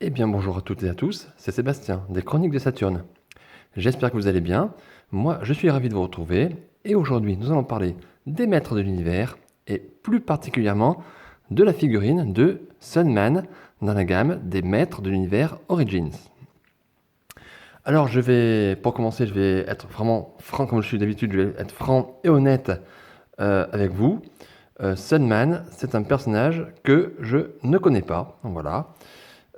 Eh bien bonjour à toutes et à tous, c'est Sébastien des Chroniques de Saturne. J'espère que vous allez bien, moi je suis ravi de vous retrouver et aujourd'hui nous allons parler des maîtres de l'univers et plus particulièrement de la figurine de Sunman dans la gamme des maîtres de l'univers Origins. Alors pour commencer, je vais être vraiment franc comme je suis d'habitude, je vais être franc et honnête avec vous. Sunman, c'est un personnage que je ne connais pas, voilà.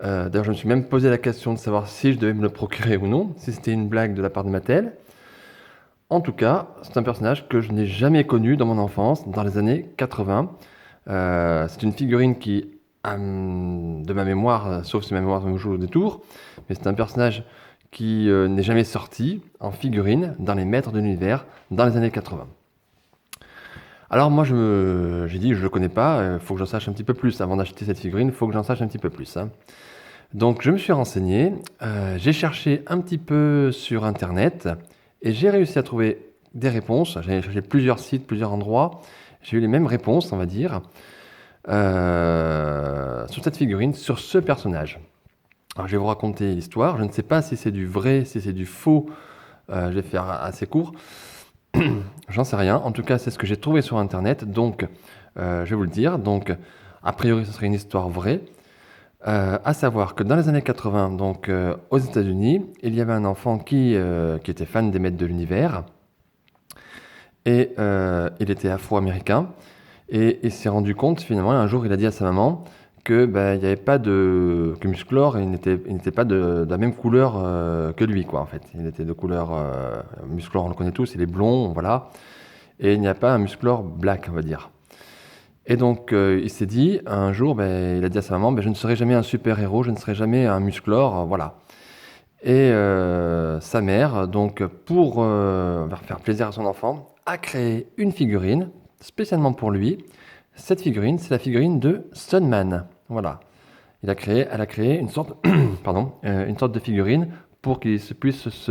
D'ailleurs, je me suis même posé la question de savoir si je devais me le procurer ou non, si c'était une blague de la part de Mattel. En tout cas, c'est un personnage que je n'ai jamais connu dans mon enfance, dans les années 80. C'est une figurine qui, de ma mémoire, sauf si ma mémoire me joue au détour, mais c'est un personnage qui n'est jamais sorti en figurine dans les maîtres de l'univers dans les années 80. Alors moi, j'ai dit, je ne le connais pas, il faut que j'en sache un petit peu plus. Avant d'acheter cette figurine, il faut que j'en sache un petit peu plus, hein. Donc je me suis renseigné, j'ai cherché un petit peu sur internet et j'ai réussi à trouver des réponses. J'ai cherché plusieurs sites, plusieurs endroits. J'ai eu les mêmes réponses, on va dire, sur cette figurine, sur ce personnage. Alors je vais vous raconter l'histoire. Je ne sais pas si c'est du vrai, si c'est du faux. Je vais faire assez court. J'en sais rien. En tout cas, c'est ce que j'ai trouvé sur internet. Donc je vais vous le dire. Donc a priori, ce serait une histoire vraie. À savoir que dans les années 80, donc aux États-Unis, il y avait un enfant qui était fan des maîtres de l'univers et il était afro-américain et il s'est rendu compte finalement un jour il a dit à sa maman que il n'y avait pas que Musclor il n'était pas de la même couleur que lui quoi en fait. Il était de couleur Musclor on le connaît tous, il est blond voilà et il n'y a pas un Musclor black on va dire. Et donc, il s'est dit, un jour, il a dit à sa maman, je ne serai jamais un super-héros, je ne serai jamais un Musclor, voilà. Et sa mère, donc, pour faire plaisir à son enfant, a créé une figurine, spécialement pour lui. Cette figurine, c'est la figurine de Sunman, voilà. Elle a créé une sorte, pardon, une sorte de figurine pour qu'il puisse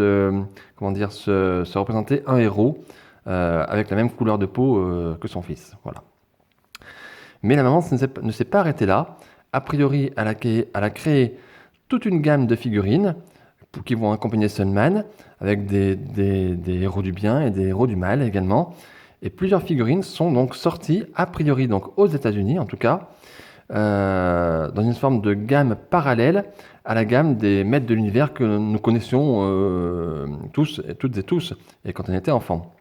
comment dire, se représenter un héros avec la même couleur de peau que son fils, voilà. Mais la maman ne s'est pas arrêtée là. A priori, elle a créé toute une gamme de figurines qui vont accompagner Sunman, avec des héros du bien et des héros du mal également. Et plusieurs figurines sont donc sorties, a priori donc aux États-Unis en tout cas, dans une forme de gamme parallèle à la gamme des maîtres de l'univers que nous connaissions toutes et tous, et quand on était enfant.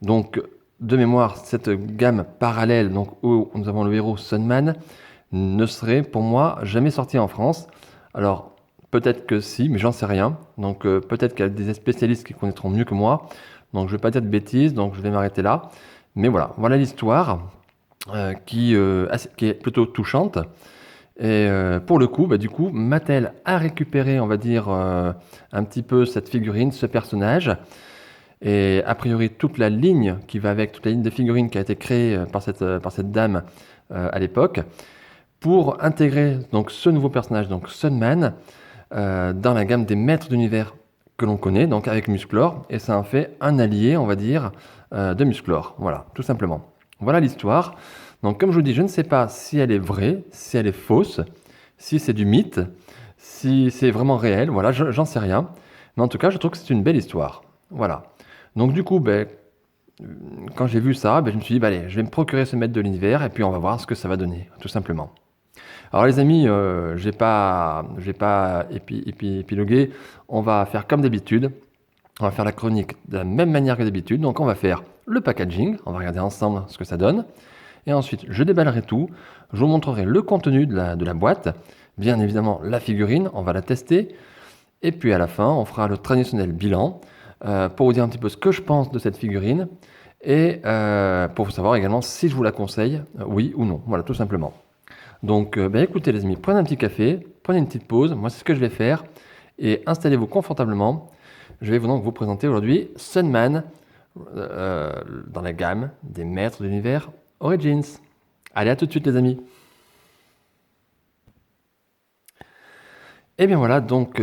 Donc, de mémoire, cette gamme parallèle, donc où nous avons le héros Sunman, ne serait pour moi jamais sorti en France. Alors, peut-être que si, mais j'en sais rien. Donc, peut-être qu'il y a des spécialistes qui connaîtront mieux que moi. Donc, je ne vais pas dire de bêtises, donc je vais m'arrêter là. Mais voilà l'histoire qui est plutôt touchante. Et pour le coup, du coup, Mattel a récupéré, on va dire, un petit peu cette figurine, ce personnage. Et a priori, toute la ligne qui va avec, toute la ligne de figurines qui a été créée par cette dame à l'époque, pour intégrer donc ce nouveau personnage, donc Sunman, dans la gamme des maîtres d'univers que l'on connaît, donc avec Musclor, et ça en fait un allié, on va dire, de Musclor. Voilà, tout simplement. Voilà l'histoire. Donc comme je vous dis, je ne sais pas si elle est vraie, si elle est fausse, si c'est du mythe, si c'est vraiment réel, voilà, j'en sais rien. Mais en tout cas, je trouve que c'est une belle histoire. Voilà. Donc du coup, quand j'ai vu ça, je me suis dit, allez, je vais me procurer ce maître de l'univers et puis on va voir ce que ça va donner, tout simplement. Alors les amis, je vais pas épiloguer, on va faire comme d'habitude, on va faire la chronique de la même manière que d'habitude, donc on va faire le packaging, on va regarder ensemble ce que ça donne, et ensuite je déballerai tout, je vous montrerai le contenu de la boîte, bien évidemment la figurine, on va la tester, et puis à la fin on fera le traditionnel bilan, pour vous dire un petit peu ce que je pense de cette figurine et pour vous savoir également si je vous la conseille, oui ou non. Voilà, tout simplement. Donc, écoutez les amis, prenez un petit café, prenez une petite pause. Moi, c'est ce que je vais faire et installez-vous confortablement. Je vais donc vous présenter aujourd'hui Sunman dans la gamme des maîtres de l'univers Origins. Allez, à tout de suite les amis. Et bien voilà, donc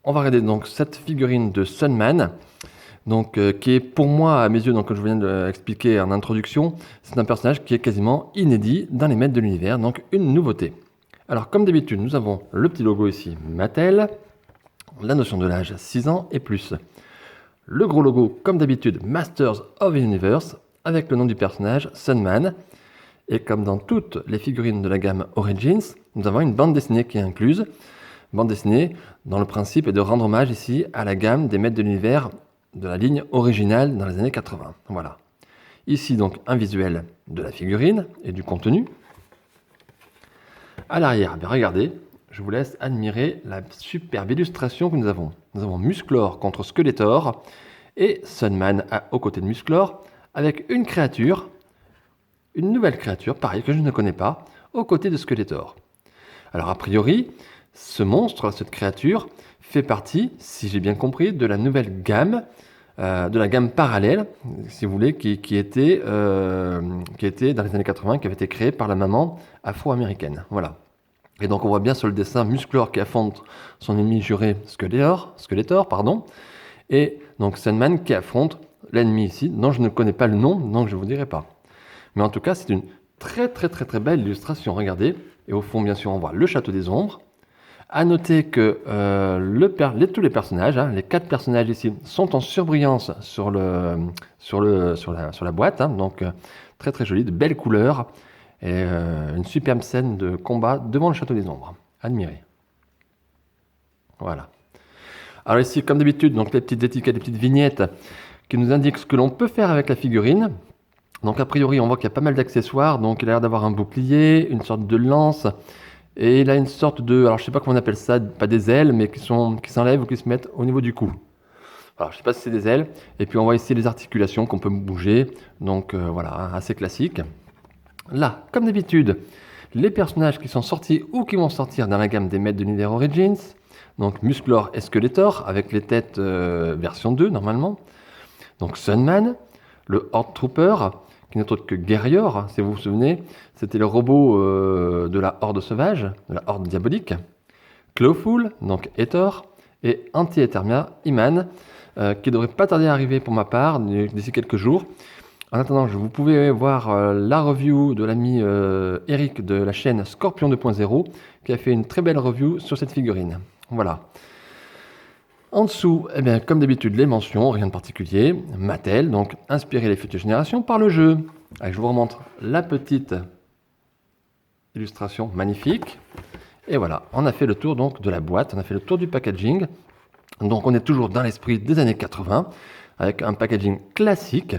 on va regarder donc cette figurine de Sunman, donc qui est pour moi à mes yeux, donc comme je viens de l'expliquer en introduction, c'est un personnage qui est quasiment inédit dans les maîtres de l'univers, donc une nouveauté. Alors, comme d'habitude, nous avons le petit logo ici, Mattel, la notion de l'âge, 6 ans et plus. Le gros logo, comme d'habitude, Masters of the Universe, avec le nom du personnage, Sunman. Et comme dans toutes les figurines de la gamme Origins, nous avons une bande dessinée qui est incluse. Bande dessinée dont le principe est de rendre hommage ici à la gamme des maîtres de l'univers de la ligne originale dans les années 80. Voilà. Ici donc un visuel de la figurine et du contenu. À l'arrière, bien regardez, je vous laisse admirer la superbe illustration que nous avons. Nous avons Musclor contre Skeletor et Sunman aux côtés de Musclor avec une créature, une nouvelle créature, pareil, que je ne connais pas, aux côtés de Skeletor. Alors a priori, ce monstre, cette créature, fait partie, si j'ai bien compris, de la nouvelle gamme, de la gamme parallèle, si vous voulez, qui était dans les années 80, qui avait été créée par la maman afro-américaine. Voilà. Et donc on voit bien sur le dessin Musclor qui affronte son ennemi juré Skeletor, et donc Sunman qui affronte l'ennemi ici, dont je ne connais pas le nom, donc je ne vous dirai pas. Mais en tout cas, c'est une très belle illustration, regardez. Et au fond, bien sûr, on voit le château des ombres. À noter que tous les personnages, les 4 personnages ici, sont en surbrillance sur la boîte. Donc très joli, de belles couleurs. Et une superbe scène de combat devant le château des ombres. Admirez. Voilà. Alors ici, comme d'habitude, donc les petites étiquettes, les petites vignettes qui nous indiquent ce que l'on peut faire avec la figurine. Donc a priori, on voit qu'il y a pas mal d'accessoires. Donc il a l'air d'avoir un bouclier, une sorte de lance. Et il a une sorte de, alors je sais pas comment on appelle ça, pas des ailes, mais qui s'enlèvent ou qui se mettent au niveau du cou. Alors je sais pas si c'est des ailes. Et puis on voit ici les articulations qu'on peut bouger. Donc voilà, assez classique. Là, comme d'habitude, les personnages qui sont sortis ou qui vont sortir dans la gamme des maîtres de l'univers Origins. Donc Musclor et Skeletor, avec les têtes version 2 normalement. Donc Sunman, le Horde Trooper, qui n'est autre que Guerrior, si vous vous souvenez. C'était le robot de la Horde sauvage, de la Horde diabolique. Clawful, donc Hathor, et Anti-Eternia, Iman, qui devrait pas tarder à arriver pour ma part, d'ici quelques jours. En attendant, vous pouvez voir la review de l'ami Eric de la chaîne Scorpion 2.0, qui a fait une très belle review sur cette figurine. Voilà. En dessous, eh bien, comme d'habitude, les mentions, rien de particulier. Mattel, donc inspirer les futures générations par le jeu. Allez, je vous remontre la petite illustration magnifique. Et voilà, on a fait le tour donc de la boîte, on a fait le tour du packaging. Donc on est toujours dans l'esprit des années 80, avec un packaging classique,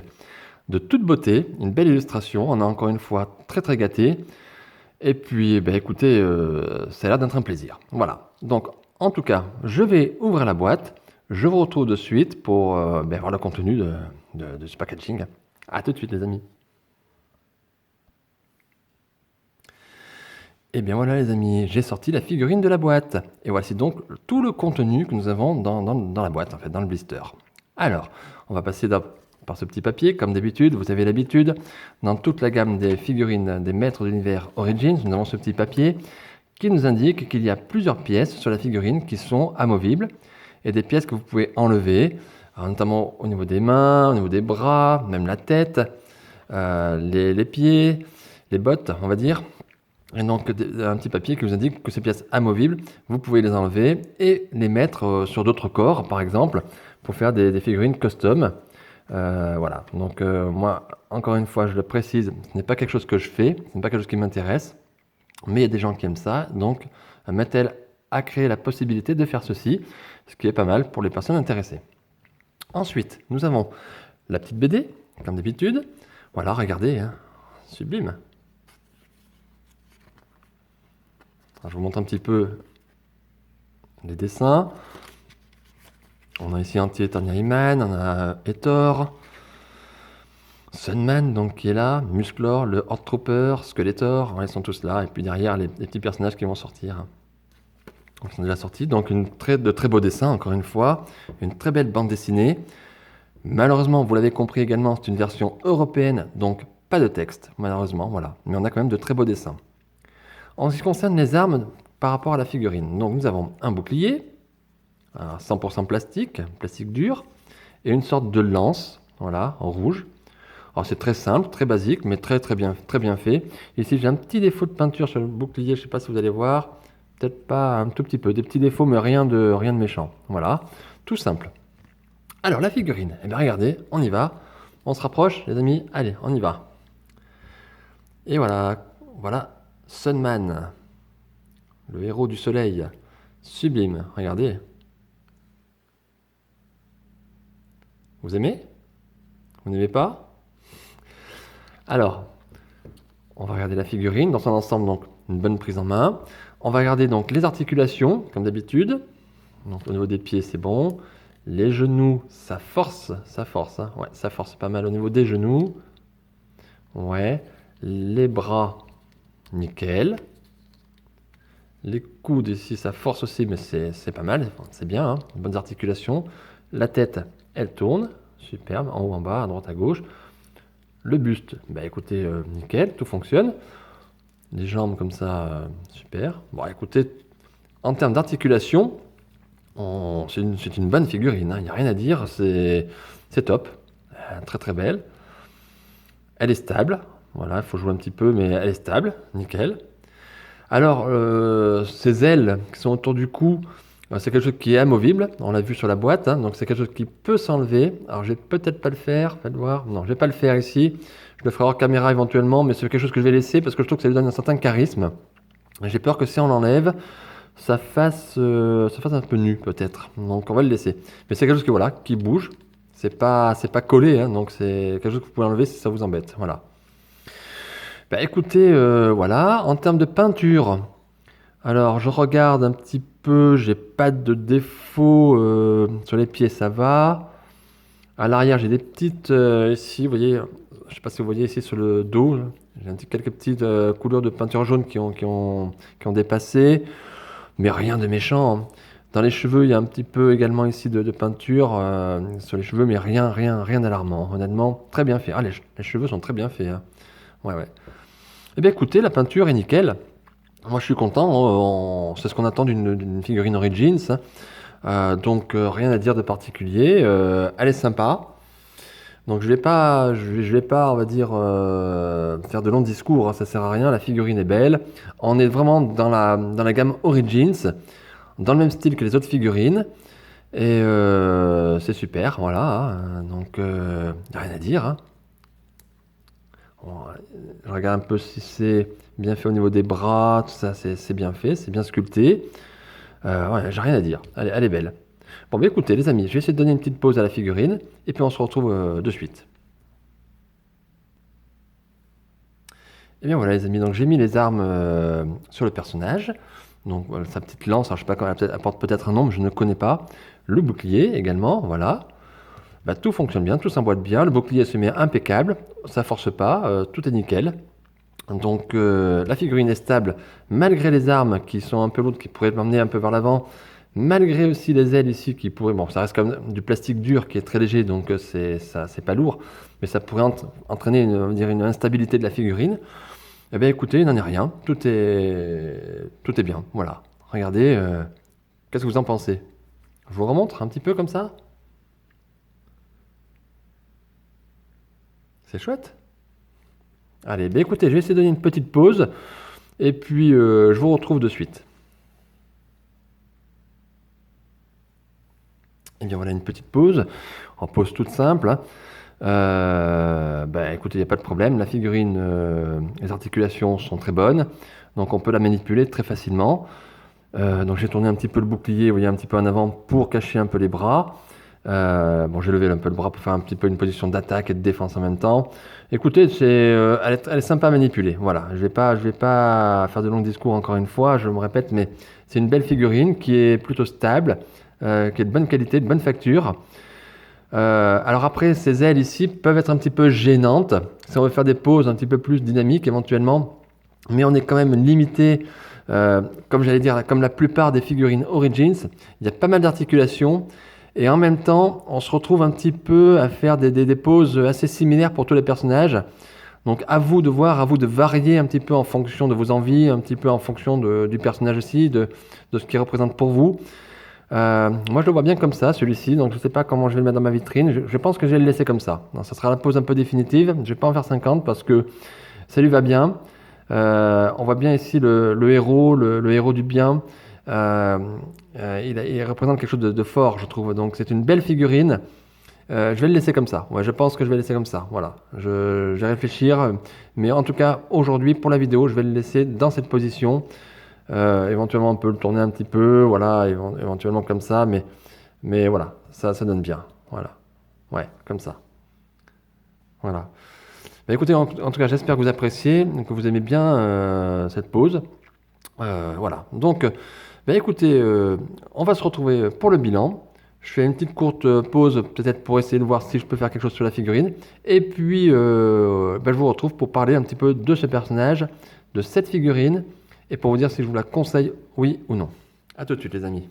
de toute beauté, une belle illustration. On a encore une fois très gâté. Et puis, écoutez, ça a l'air d'être un plaisir. Voilà, donc en tout cas, je vais ouvrir la boîte. Je vous retrouve de suite pour voir le contenu de ce packaging. A tout de suite les amis. Et bien voilà les amis, j'ai sorti la figurine de la boîte. Et voici donc tout le contenu que nous avons dans la boîte, en fait, dans le blister. Alors, on va passer par ce petit papier, comme d'habitude, vous avez l'habitude. Dans toute la gamme des figurines des maîtres de l'univers Origins, nous avons ce petit papier qui nous indique qu'il y a plusieurs pièces sur la figurine qui sont amovibles et des pièces que vous pouvez enlever, notamment au niveau des mains, au niveau des bras, même la tête, les pieds, les bottes, on va dire. Et donc un petit papier qui vous indique que ces pièces amovibles, vous pouvez les enlever et les mettre sur d'autres corps, par exemple, pour faire des figurines custom. Voilà, donc moi, encore une fois, je le précise, ce n'est pas quelque chose que je fais, ce n'est pas quelque chose qui m'intéresse, mais il y a des gens qui aiment ça, donc Mattel a créé la possibilité de faire ceci, ce qui est pas mal pour les personnes intéressées. Ensuite, nous avons la petite BD, comme d'habitude. Voilà, regardez, hein, sublime. Alors, je vous montre un petit peu les dessins. On a ici Anti-Eternia Iman, on a Hathor, Sunman donc qui est là, Musclor, le Horde Trooper, Skeletor, ils sont tous là, et puis derrière les petits personnages qui vont sortir. Donc, ils sont déjà sortis, donc de très beaux dessins encore une fois, une très belle bande dessinée. Malheureusement, vous l'avez compris également, c'est une version européenne, donc pas de texte, malheureusement, voilà. Mais on a quand même de très beaux dessins. En ce qui concerne les armes par rapport à la figurine, donc nous avons un bouclier, 100% plastique dur, et une sorte de lance, voilà, en rouge. Alors c'est très simple, très basique, mais très bien fait. Ici j'ai un petit défaut de peinture sur le bouclier, je ne sais pas si vous allez voir. Peut-être pas un tout petit peu, des petits défauts, mais rien de méchant. Voilà, tout simple. Alors la figurine, eh bien regardez, on y va. On se rapproche les amis, allez, on y va. Et voilà Sunman, le héros du soleil. Sublime, regardez. Vous aimez? Vous n'aimez pas? Alors, on va regarder la figurine dans son ensemble, donc une bonne prise en main. On va regarder donc les articulations, comme d'habitude. Donc au niveau des pieds, c'est bon. Les genoux, ça force, hein. Ouais, ça force pas mal au niveau des genoux. Ouais. Les bras, nickel. Les coudes ici, ça force aussi, mais c'est pas mal, c'est bien, hein. Bonnes articulations. La tête, elle tourne, superbe, en haut, en bas, à droite, à gauche. Le buste, bah écoutez, nickel, tout fonctionne. Les jambes comme ça, super. Bon, écoutez, en termes d'articulation, c'est une bonne figurine, hein, il n'y a rien à dire, c'est top. Très très belle. Elle est stable, voilà, il faut jouer un petit peu, mais elle est stable, nickel. Alors, ces ailes qui sont autour du cou, c'est quelque chose qui est amovible, on l'a vu sur la boîte, hein, donc c'est quelque chose qui peut s'enlever. Alors, je vais peut-être pas le faire, faites voir. Non, je vais pas le faire ici. Je le ferai hors caméra éventuellement, mais c'est quelque chose que je vais laisser parce que je trouve que ça lui donne un certain charisme. J'ai peur que si on l'enlève, ça fasse un peu nu peut-être. Donc on va le laisser. Mais c'est quelque chose qui bouge. C'est pas collé, hein, donc c'est quelque chose que vous pouvez enlever si ça vous embête. Voilà. Bah écoutez, voilà. En termes de peinture, alors je regarde un petit peu. J'ai pas de défaut sur les pieds, ça va. À l'arrière, j'ai des petites ici, vous voyez. Je sais pas si vous voyez ici sur le dos, là, j'ai quelques petites couleurs de peinture jaune qui ont dépassé. Mais rien de méchant, hein. Dans les cheveux, il y a un petit peu également ici de peinture sur les cheveux, mais rien d'alarmant. Honnêtement, très bien fait. Ah, les cheveux sont très bien faits, hein. Ouais, ouais. Eh bien, écoutez, la peinture est nickel. Moi, je suis content. C'est ce qu'on attend d'une figurine Origins, hein. Donc, rien à dire de particulier. Elle est sympa. Donc, je vais pas, on va dire, faire de longs discours, hein, ça sert à rien. La figurine est belle. On est vraiment dans la gamme Origins, dans le même style que les autres figurines. Et c'est super, voilà, hein. Donc, rien à dire, hein. Bon, je regarde un peu si c'est bien fait au niveau des bras, tout ça, c'est bien fait, c'est bien sculpté. Ouais, j'ai rien à dire, elle est belle. Bon, bah écoutez, les amis, je vais essayer de donner une petite pause à la figurine, et puis on se retrouve de suite. Et bien voilà, les amis, donc j'ai mis les armes sur le personnage. Donc voilà, sa petite lance, alors, je sais pas quand elle apporte peut-être un nom, mais je ne connais pas. Le bouclier également, voilà. Bah, tout fonctionne bien, tout s'emboîte bien. Le bouclier se met impeccable, ça force pas, tout est nickel. Donc la figurine est stable malgré les armes qui sont un peu lourdes, qui pourraient m'emmener un peu vers l'avant. Malgré aussi les ailes ici qui pourraient, bon ça reste comme du plastique dur qui est très léger, donc c'est pas lourd, mais ça pourrait entraîner on va dire une instabilité de la figurine. Eh bien écoutez, il n'en est rien, tout est bien, voilà. Regardez, qu'est-ce que vous en pensez? Je vous remontre un petit peu comme ça? C'est chouette. Allez, ben écoutez, je vais essayer de donner une petite pause, et puis je vous retrouve de suite. Et bien voilà une petite pause, en pause toute simple, hein. Bah, écoutez, il n'y a pas de problème, la figurine, les articulations sont très bonnes, donc on peut la manipuler très facilement. Donc j'ai tourné un petit peu le bouclier, vous voyez, un petit peu en avant pour cacher un peu les bras. Bon, j'ai levé un peu le bras pour faire un petit peu une position d'attaque et de défense en même temps. Écoutez, elle est sympa à manipuler. Voilà, je vais pas faire de longs discours encore une fois, je me répète, mais c'est une belle figurine qui est plutôt stable, qui est de bonne qualité, de bonne facture. Alors après, ces ailes ici peuvent être un petit peu gênantes si on veut faire des poses un petit peu plus dynamiques éventuellement, mais on est quand même limité. Comme j'allais dire, comme la plupart des figurines Origins, il y a pas mal d'articulations. Et en même temps, on se retrouve un petit peu à faire des poses assez similaires pour tous les personnages. Donc à vous de voir, à vous de varier un petit peu en fonction de vos envies, un petit peu en fonction du personnage aussi, de ce qu'il représente pour vous. Moi, je le vois bien comme ça, celui-ci. Donc, je ne sais pas comment je vais le mettre dans ma vitrine. Je pense que je vais le laisser comme ça. Non, ça sera la pose un peu définitive. Je ne vais pas en faire 50 parce que ça lui va bien. On voit bien ici le héros, le héros du bien. Euh, il représente quelque chose de fort, je trouve. Donc, c'est une belle figurine. Je vais le laisser comme ça. Ouais, je pense que je vais le laisser comme ça. Voilà. Je vais réfléchir. Mais en tout cas, aujourd'hui, pour la vidéo, je vais le laisser dans cette position. Éventuellement, on peut le tourner un petit peu. Voilà, éventuellement comme ça. Mais voilà, ça donne bien. Voilà. Ouais, comme ça. Voilà. Bah, écoutez, en tout cas, j'espère que vous appréciez, que vous aimez bien cette pause. Voilà. Donc, bah, écoutez, on va se retrouver pour le bilan. Je fais une petite courte pause, peut-être pour essayer de voir si je peux faire quelque chose sur la figurine. Et puis, bah, je vous retrouve pour parler un petit peu de ce personnage, de cette figurine, et pour vous dire si je vous la conseille, oui ou non. A tout de suite, les amis.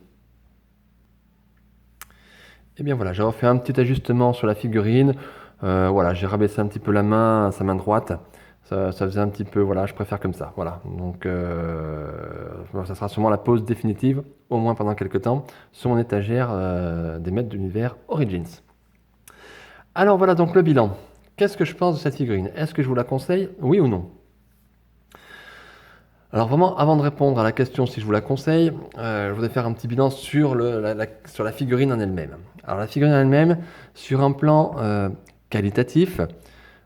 Et bien voilà, j'ai refait un petit ajustement sur la figurine. Voilà, j'ai rabaissé un petit peu la main, sa main droite. Ça faisait un petit peu, voilà, je préfère comme ça. Voilà, donc ça sera sûrement la pause définitive, au moins pendant quelques temps, sur mon étagère des maîtres d'univers Origins. Alors voilà donc le bilan. Qu'est-ce que je pense de cette figurine? Est-ce que je vous la conseille, oui ou non? Alors vraiment, avant de répondre à la question si je vous la conseille, je voudrais faire un petit bilan sur sur la figurine en elle-même. Alors la figurine en elle-même, sur un plan qualitatif,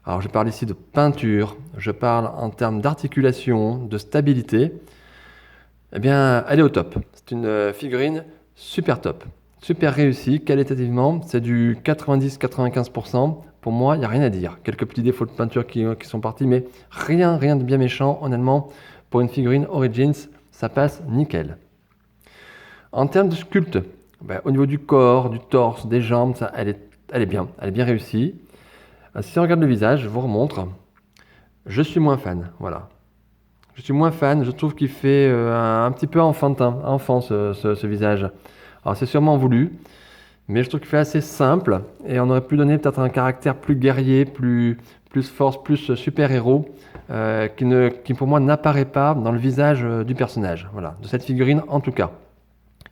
alors je parle ici de peinture, je parle en termes d'articulation, de stabilité, eh bien elle est au top. C'est une figurine super top, super réussie, qualitativement, c'est du 90-95%. Pour moi, il n'y a rien à dire. Quelques petits défauts de peinture qui sont partis, mais rien de bien méchant, honnêtement. Pour une figurine Origins, ça passe nickel. En termes de sculpte, ben, au niveau du corps, du torse, des jambes, ça, elle est bien réussie. Si on regarde le visage, je vous remontre. Je suis moins fan, voilà. Je suis moins fan, je trouve qu'il fait un petit peu enfantin, enfant ce visage. Alors c'est sûrement voulu, mais je trouve qu'il fait assez simple et on aurait pu donner peut-être un caractère plus guerrier, plus force, plus super-héros, qui pour moi n'apparaît pas dans le visage du personnage, voilà, de cette figurine en tout cas.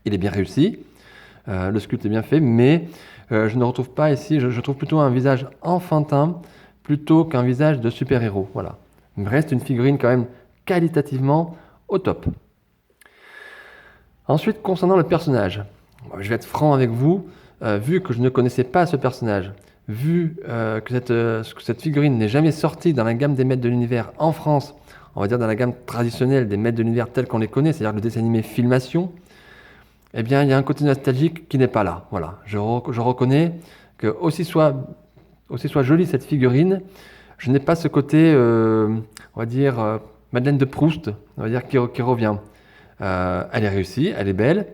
Il est bien réussi, le sculpte est bien fait, mais je ne retrouve pas ici, je trouve plutôt un visage enfantin plutôt qu'un visage de super-héros, voilà. Il me reste une figurine quand même qualitativement au top. Ensuite, concernant le personnage, je vais être franc avec vous, vu que je ne connaissais pas ce personnage, vu que cette figurine n'est jamais sortie dans la gamme des maîtres de l'univers en France, on va dire dans la gamme traditionnelle des maîtres de l'univers tels qu'on les connaît, c'est-à-dire le dessin animé Filmation, eh bien il y a un côté nostalgique qui n'est pas là. Voilà, je reconnais que aussi soit jolie cette figurine, je n'ai pas ce côté, on va dire, Madeleine de Proust, on va dire, qui revient. Elle est réussie, elle est belle,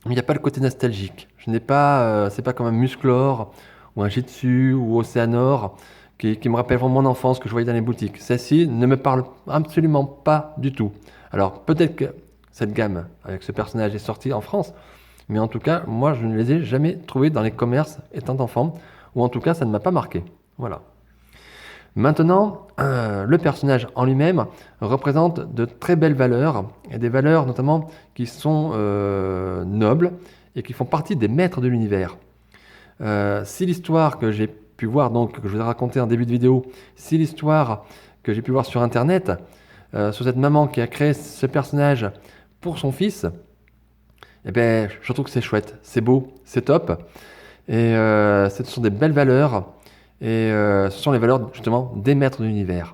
mais il n'y a pas le côté nostalgique. Je n'ai pas, c'est pas comme un Musclor ou un Jitsu ou Océanor qui me rappelle vraiment mon enfance que je voyais dans les boutiques. Celle-ci ne me parle absolument pas du tout. Alors peut-être que cette gamme avec ce personnage est sortie en France, mais en tout cas, moi je ne les ai jamais trouvés dans les commerces étant enfant, ou en tout cas ça ne m'a pas marqué. Voilà. Maintenant, le personnage en lui-même représente de très belles valeurs, et des valeurs notamment qui sont nobles et qui font partie des maîtres de l'univers. Si l'histoire que j'ai pu voir, donc que je vous ai raconté en début de vidéo, si l'histoire que j'ai pu voir sur internet, sur cette maman qui a créé ce personnage pour son fils, eh ben, je trouve que c'est chouette, c'est beau, c'est top, et ce sont des belles valeurs. Et ce sont les valeurs justement des maîtres de l'univers.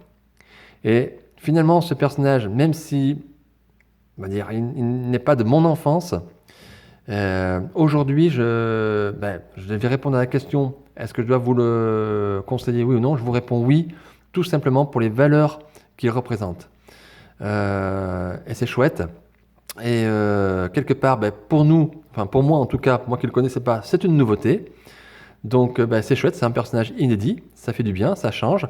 Et finalement, ce personnage, même si, on va dire, il n'est pas de mon enfance, aujourd'hui, je vais répondre à la question, est-ce que je dois vous le conseiller, oui ou non? Je vous réponds oui, tout simplement pour les valeurs qu'il représente. Et c'est chouette. Et quelque part, pour nous, enfin pour moi en tout cas, moi qui ne le connaissais pas, c'est une nouveauté. Donc c'est chouette, c'est un personnage inédit, ça fait du bien, ça change.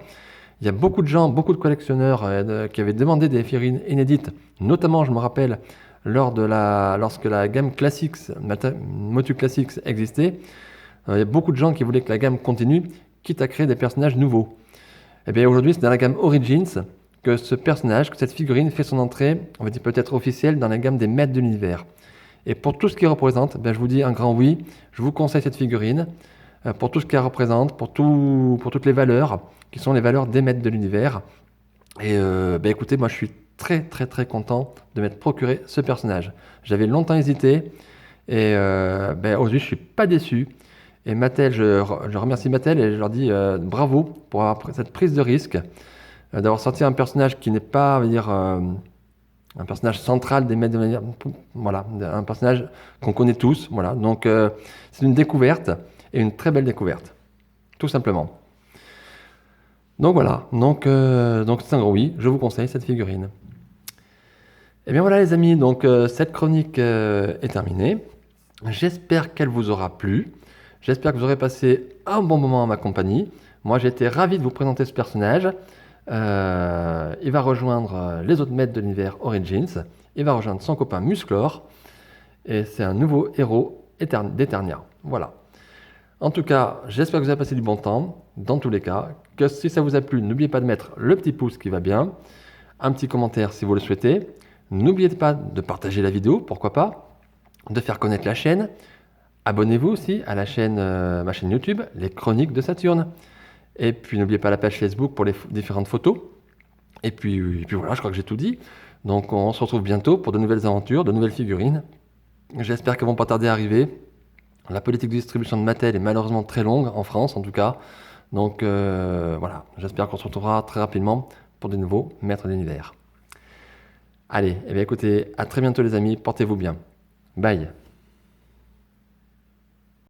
Il y a beaucoup de gens, beaucoup de collectionneurs qui avaient demandé des figurines inédites, notamment je me rappelle lorsque la gamme Classics, Motu Classics existait, il y a beaucoup de gens qui voulaient que la gamme continue, quitte à créer des personnages nouveaux. Et bien aujourd'hui c'est dans la gamme Origins que ce personnage, que cette figurine fait son entrée, on va dire peut-être officielle, dans la gamme des maîtres de l'univers. Et pour tout ce qui représente, ben, je vous dis un grand oui. Je vous conseille cette figurine. Pour tout ce qu'elle représente, pour toutes les valeurs, qui sont les valeurs des maîtres de l'univers. Et ben, écoutez, moi je suis très très très content de m'être procuré ce personnage. J'avais longtemps hésité et ben, aujourd'hui je suis pas déçu. Et Mattel, je remercie Mattel et je leur dis bravo pour avoir cette prise de risque, d'avoir sorti un personnage qui n'est pas, on va dire, un personnage central des maîtres de l'univers. Voilà, un personnage qu'on connaît tous. Voilà, donc c'est une découverte et une très belle découverte, tout simplement. Donc voilà, donc c'est un gros oui, je vous conseille cette figurine. Et bien voilà les amis, donc cette chronique est terminée. J'espère qu'elle vous aura plu. J'espère que vous aurez passé un bon moment à ma compagnie. Moi j'ai été ravi de vous présenter ce personnage. Il va rejoindre les autres maîtres de l'univers Origins. Il va rejoindre son copain Musclor. Et c'est un nouveau héros d'Eternia. Voilà. En tout cas, j'espère que vous avez passé du bon temps. Dans tous les cas, que si ça vous a plu, n'oubliez pas de mettre le petit pouce qui va bien, un petit commentaire si vous le souhaitez. N'oubliez pas de partager la vidéo, pourquoi pas, de faire connaître la chaîne. Abonnez-vous aussi à la chaîne, ma chaîne YouTube, Les Chroniques de Saturne. Et puis n'oubliez pas la page Facebook pour les différentes photos. Et puis voilà, je crois que j'ai tout dit. Donc on se retrouve bientôt pour de nouvelles aventures, de nouvelles figurines. J'espère qu'elles vont pas tarder à arriver. La politique de distribution de Mattel est malheureusement très longue, en France en tout cas. Donc voilà, j'espère qu'on se retrouvera très rapidement pour de nouveaux maîtres de l'univers. Allez, eh bien écoutez, à très bientôt les amis, portez-vous bien. Bye.